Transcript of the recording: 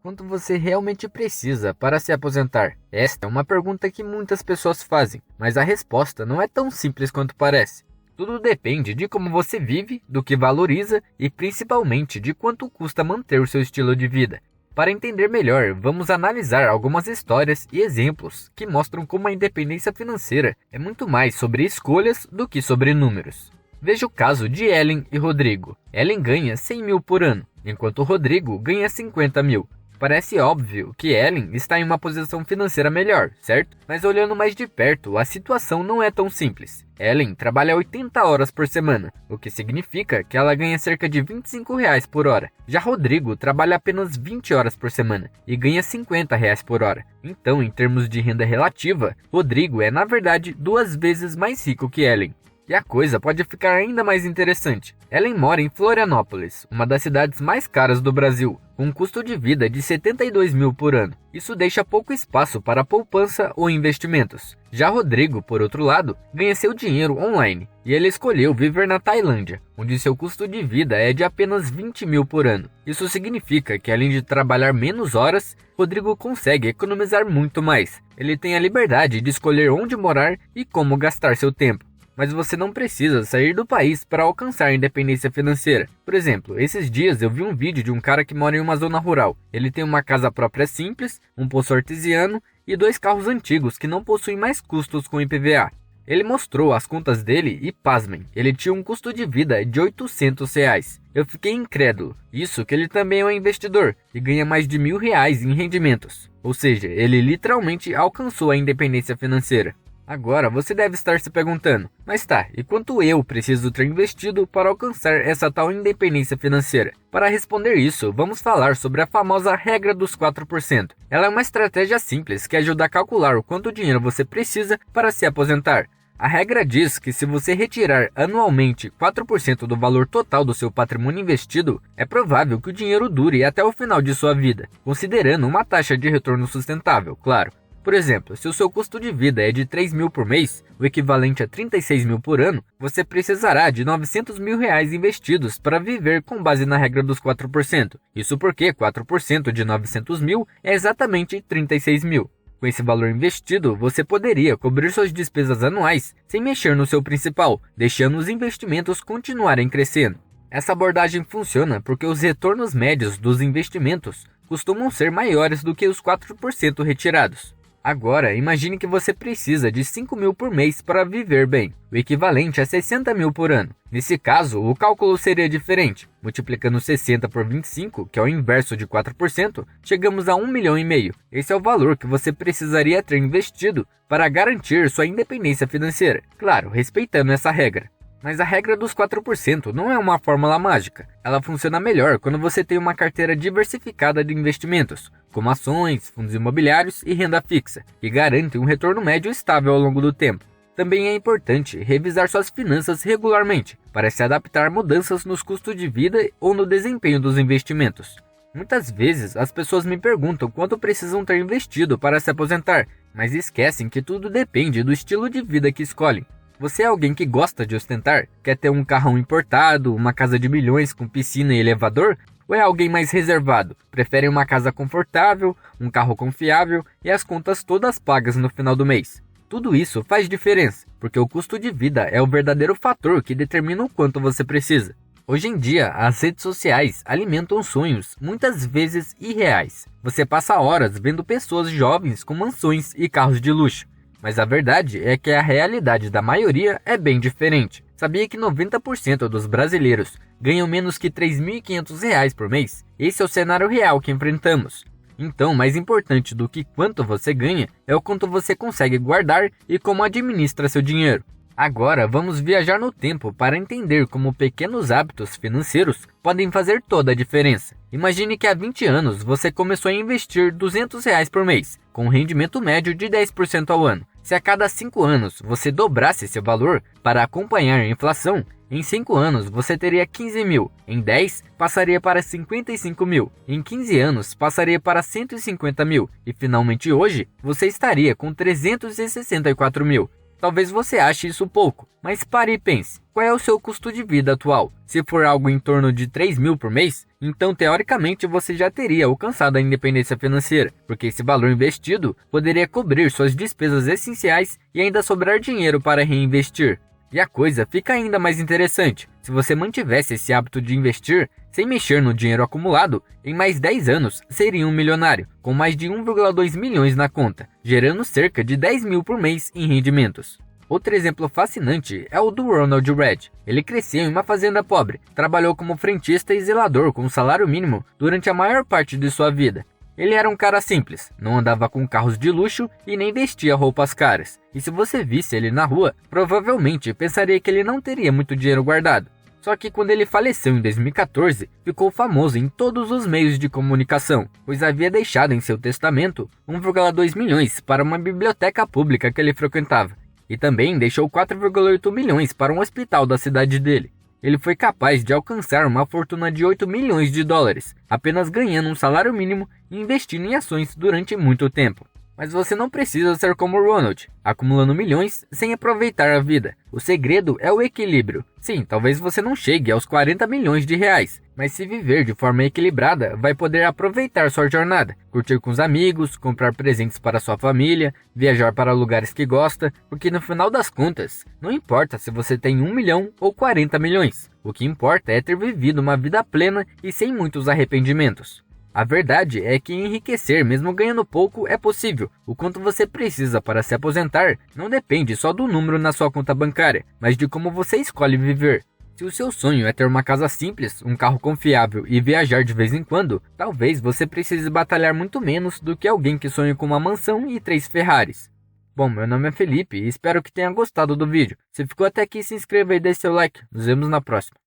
Quanto você realmente precisa para se aposentar? Esta é uma pergunta que muitas pessoas fazem, mas a resposta não é tão simples quanto parece. Tudo depende de como você vive, do que valoriza e principalmente de quanto custa manter o seu estilo de vida. Para entender melhor, vamos analisar algumas histórias e exemplos que mostram como a independência financeira é muito mais sobre escolhas do que sobre números. Veja o caso de Ellen e Rodrigo. Ellen ganha 100 mil por ano, enquanto Rodrigo ganha 50 mil. Parece óbvio que Ellen está em uma posição financeira melhor, certo? Mas olhando mais de perto, a situação não é tão simples. Ellen trabalha 80 horas por semana, o que significa que ela ganha cerca de R$ 25 por hora. Já Rodrigo trabalha apenas 20 horas por semana e ganha R$ 50 por hora. Então, em termos de renda relativa, Rodrigo é na verdade 2 vezes mais rico que Ellen. E a coisa pode ficar ainda mais interessante. Ellen mora em Florianópolis, uma das cidades mais caras do Brasil, com um custo de vida de 72 mil por ano. Isso deixa pouco espaço para poupança ou investimentos. Já Rodrigo, por outro lado, ganha seu dinheiro online, e ele escolheu viver na Tailândia, onde seu custo de vida é de apenas 20 mil por ano. Isso significa que, além de trabalhar menos horas, Rodrigo consegue economizar muito mais. Ele tem a liberdade de escolher onde morar e como gastar seu tempo. Mas você não precisa sair do país para alcançar a independência financeira. Por exemplo, esses dias eu vi um vídeo de um cara que mora em uma zona rural. Ele tem uma casa própria simples, um poço artesiano e 2 carros antigos que não possuem mais custos com IPVA. Ele mostrou as contas dele e, pasmem, ele tinha um custo de vida de R$ 800. Eu fiquei incrédulo. Isso que ele também é um investidor e ganha mais de R$ 1.000 em rendimentos. Ou seja, ele literalmente alcançou a independência financeira. Agora você deve estar se perguntando, mas tá, e quanto eu preciso ter investido para alcançar essa tal independência financeira? Para responder isso, vamos falar sobre a famosa regra dos 4%. Ela é uma estratégia simples que ajuda a calcular o quanto dinheiro você precisa para se aposentar. A regra diz que se você retirar anualmente 4% do valor total do seu patrimônio investido, é provável que o dinheiro dure até o final de sua vida, considerando uma taxa de retorno sustentável, claro. Por exemplo, se o seu custo de vida é de 3 mil por mês, o equivalente a 36 mil por ano, você precisará de 900 mil reais investidos para viver com base na regra dos 4%. Isso porque 4% de 900 mil é exatamente 36 mil. Com esse valor investido, você poderia cobrir suas despesas anuais sem mexer no seu principal, deixando os investimentos continuarem crescendo. Essa abordagem funciona porque os retornos médios dos investimentos costumam ser maiores do que os 4% retirados. Agora, imagine que você precisa de 5 mil por mês para viver bem, o equivalente a 60 mil por ano. Nesse caso, o cálculo seria diferente. Multiplicando 60 por 25, que é o inverso de 4%, chegamos a 1,5 milhão. Esse é o valor que você precisaria ter investido para garantir sua independência financeira. Claro, respeitando essa regra. Mas a regra dos 4% não é uma fórmula mágica. Ela funciona melhor quando você tem uma carteira diversificada de investimentos, como ações, fundos imobiliários e renda fixa, que garantem um retorno médio estável ao longo do tempo. Também é importante revisar suas finanças regularmente, para se adaptar a mudanças nos custos de vida ou no desempenho dos investimentos. Muitas vezes as pessoas me perguntam quanto precisam ter investido para se aposentar, mas esquecem que tudo depende do estilo de vida que escolhem. Você é alguém que gosta de ostentar? Quer ter um carrão importado, uma casa de milhões com piscina e elevador? Ou é alguém mais reservado? Prefere uma casa confortável, um carro confiável e as contas todas pagas no final do mês? Tudo isso faz diferença, porque o custo de vida é o verdadeiro fator que determina o quanto você precisa. Hoje em dia, as redes sociais alimentam sonhos, muitas vezes irreais. Você passa horas vendo pessoas jovens com mansões e carros de luxo. Mas a verdade é que a realidade da maioria é bem diferente. Sabia que 90% dos brasileiros ganham menos que R$ 3.500 por mês? Esse é o cenário real que enfrentamos. Então, mais importante do que quanto você ganha é o quanto você consegue guardar e como administra seu dinheiro. Agora, vamos viajar no tempo para entender como pequenos hábitos financeiros podem fazer toda a diferença. Imagine que há 20 anos você começou a investir R$ 200 por mês, com um rendimento médio de 10% ao ano. Se a cada 5 anos você dobrasse esse valor para acompanhar a inflação, em 5 anos você teria 15 mil, em 10 passaria para 55 mil, em 15 anos passaria para 150 mil e finalmente hoje você estaria com 364 mil. Talvez você ache isso pouco, mas pare e pense. Qual é o seu custo de vida atual? Se for algo em torno de 3 mil por mês, então teoricamente você já teria alcançado a independência financeira, porque esse valor investido poderia cobrir suas despesas essenciais e ainda sobrar dinheiro para reinvestir. E a coisa fica ainda mais interessante. Se você mantivesse esse hábito de investir, sem mexer no dinheiro acumulado, em mais 10 anos seria um milionário, com mais de 1,2 milhões na conta, gerando cerca de 10 mil por mês em rendimentos. Outro exemplo fascinante é o do Ronald Reagan. Ele cresceu em uma fazenda pobre, trabalhou como frentista e zelador com salário mínimo durante a maior parte de sua vida. Ele era um cara simples, não andava com carros de luxo e nem vestia roupas caras. E se você visse ele na rua, provavelmente pensaria que ele não teria muito dinheiro guardado. Só que quando ele faleceu em 2014, ficou famoso em todos os meios de comunicação, pois havia deixado em seu testamento 1,2 milhões para uma biblioteca pública que ele frequentava. E também deixou 4,8 milhões para um hospital da cidade dele. Ele foi capaz de alcançar uma fortuna de 8 milhões de dólares, apenas ganhando um salário mínimo e investindo em ações durante muito tempo. Mas você não precisa ser como Ronald, acumulando milhões sem aproveitar a vida. O segredo é o equilíbrio. Sim, talvez você não chegue aos 40 milhões de reais, mas se viver de forma equilibrada, vai poder aproveitar sua jornada, curtir com os amigos, comprar presentes para sua família, viajar para lugares que gosta, porque no final das contas, não importa se você tem 1 milhão ou 40 milhões. O que importa é ter vivido uma vida plena e sem muitos arrependimentos. A verdade é que enriquecer mesmo ganhando pouco é possível. O quanto você precisa para se aposentar não depende só do número na sua conta bancária, mas de como você escolhe viver. Se o seu sonho é ter uma casa simples, um carro confiável e viajar de vez em quando, talvez você precise batalhar muito menos do que alguém que sonha com uma mansão e 3 Ferraris. Bom, meu nome é Felipe e espero que tenha gostado do vídeo. Se ficou até aqui, se inscreva e deixe seu like. Nos vemos na próxima.